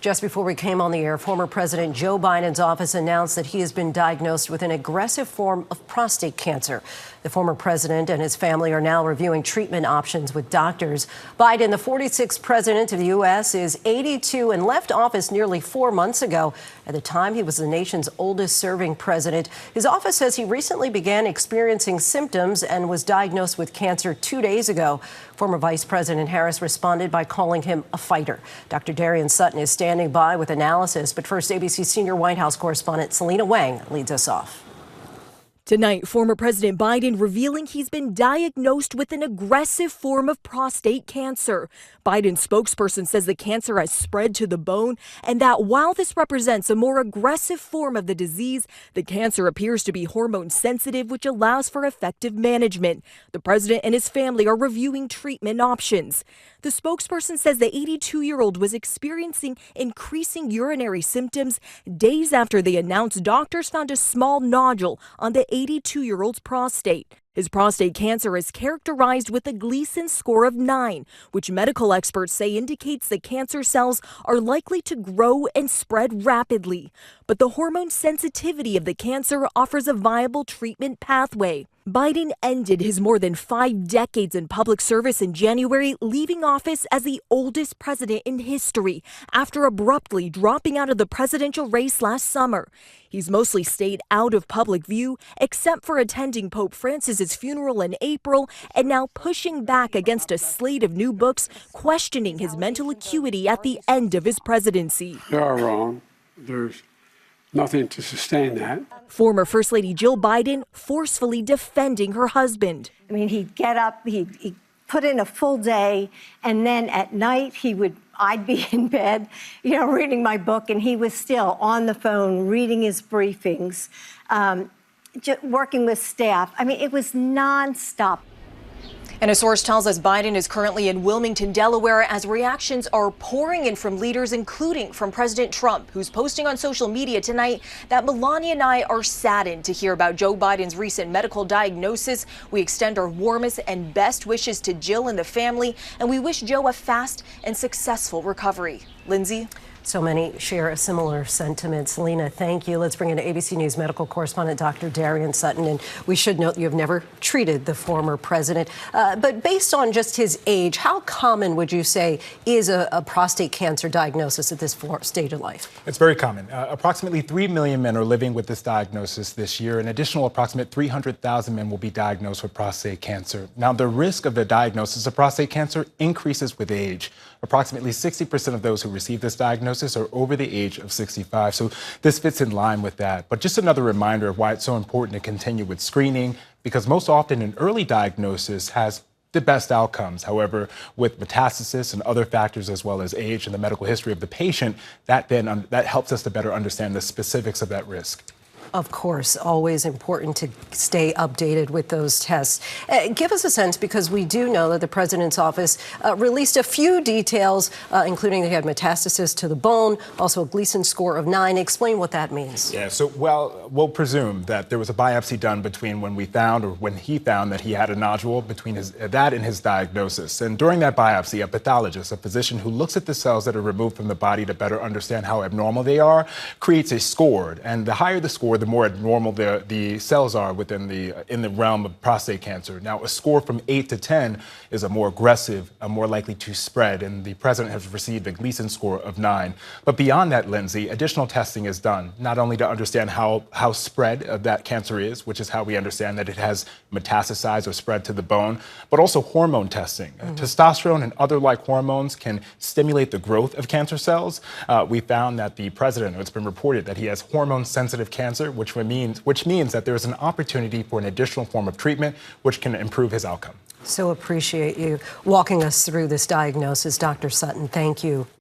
Just before we came on the air, former President Joe Biden's office announced that he has been diagnosed with an aggressive form of prostate cancer. The former president and his family are now reviewing treatment options with doctors. Biden, the 46th president of the U.S., is 82 and left office nearly 4 months ago. At the time, he was the nation's oldest serving president. His office says he recently began experiencing symptoms and was diagnosed with cancer 2 days ago. Former Vice President Harris responded by calling him a fighter. Dr. Darian Sutton is standing by with analysis. But first, ABC senior White House correspondent Selena Wang leads us off. Tonight, former President Biden revealing he's been diagnosed with an aggressive form of prostate cancer. Biden's spokesperson says the cancer has spread to the bone and that while this represents a more aggressive form of the disease, the cancer appears to be hormone sensitive, which allows for effective management. The president and his family are reviewing treatment options. The spokesperson says the 82-year-old was experiencing increasing urinary symptoms days after they announced doctors found a small nodule on the 82-year-old's prostate. His prostate cancer is characterized with a Gleason score of 9, which medical experts say indicates the cancer cells are likely to grow and spread rapidly. But the hormone sensitivity of the cancer offers a viable treatment pathway. Biden ended his more than 5 decades in public service in January, leaving office as the oldest president in history after abruptly dropping out of the presidential race last summer. He's mostly stayed out of public view, except for attending Pope Francis's funeral in April and now pushing back against a slate of new books questioning his mental acuity at the end of his presidency. You are wrong. There's nothing to sustain that. Former First Lady Jill Biden forcefully defending her husband. I mean, he'd get up, he'd put in a full day, and then at night I'd be in bed, reading my book, and he was still on the phone, reading his briefings, working with staff. I mean, it was nonstop. And a source tells us Biden is currently in Wilmington, Delaware, as reactions are pouring in from leaders, including from President Trump, who's posting on social media tonight that Melania and I are saddened to hear about Joe Biden's recent medical diagnosis. We extend our warmest and best wishes to Jill and the family, and we wish Joe a fast and successful recovery. Lindsay? So many share a similar sentiment. Selena, thank you. Let's bring in ABC News medical correspondent Dr. Darian Sutton. And we should note you have never treated the former president. But based on just his age, how common would you say is a prostate cancer diagnosis at this stage of life? It's very common. Approximately 3 million men are living with this diagnosis this year. An additional approximate 300,000 men will be diagnosed with prostate cancer. Now, the risk of the diagnosis of prostate cancer increases with age. Approximately 60% of those who receive this diagnosis are over the age of 65. So this fits in line with that. But just another reminder of why it's so important to continue with screening, because most often an early diagnosis has the best outcomes. However, with metastasis and other factors as well as age and the medical history of the patient, that helps us to better understand the specifics of that risk. Of course, always important to stay updated with those tests. Give us a sense, because we do know that the president's office released a few details, including they had metastasis to the bone, also a Gleason score of 9. Explain what that means. Yeah, so, we'll presume that there was a biopsy done between when he found that he had a nodule between that and his diagnosis. And during that biopsy, a pathologist, a physician who looks at the cells that are removed from the body to better understand how abnormal they are, creates a score. And the higher the score, the more abnormal the cells are in the realm of prostate cancer. Now, a score from 8 to 10 is a more aggressive, more likely to spread, and the president has received a Gleason score of 9. But beyond that, Lindsay, additional testing is done, not only to understand how spread of that cancer is, which is how we understand that it has metastasized or spread to the bone, but also hormone testing. Testosterone and other like hormones can stimulate the growth of cancer cells. We found that the president, it's been reported that he has hormone-sensitive cancer, which means that there is an opportunity for an additional form of treatment which can improve his outcome. So appreciate you walking us through this diagnosis, Dr. Sutton. Thank you.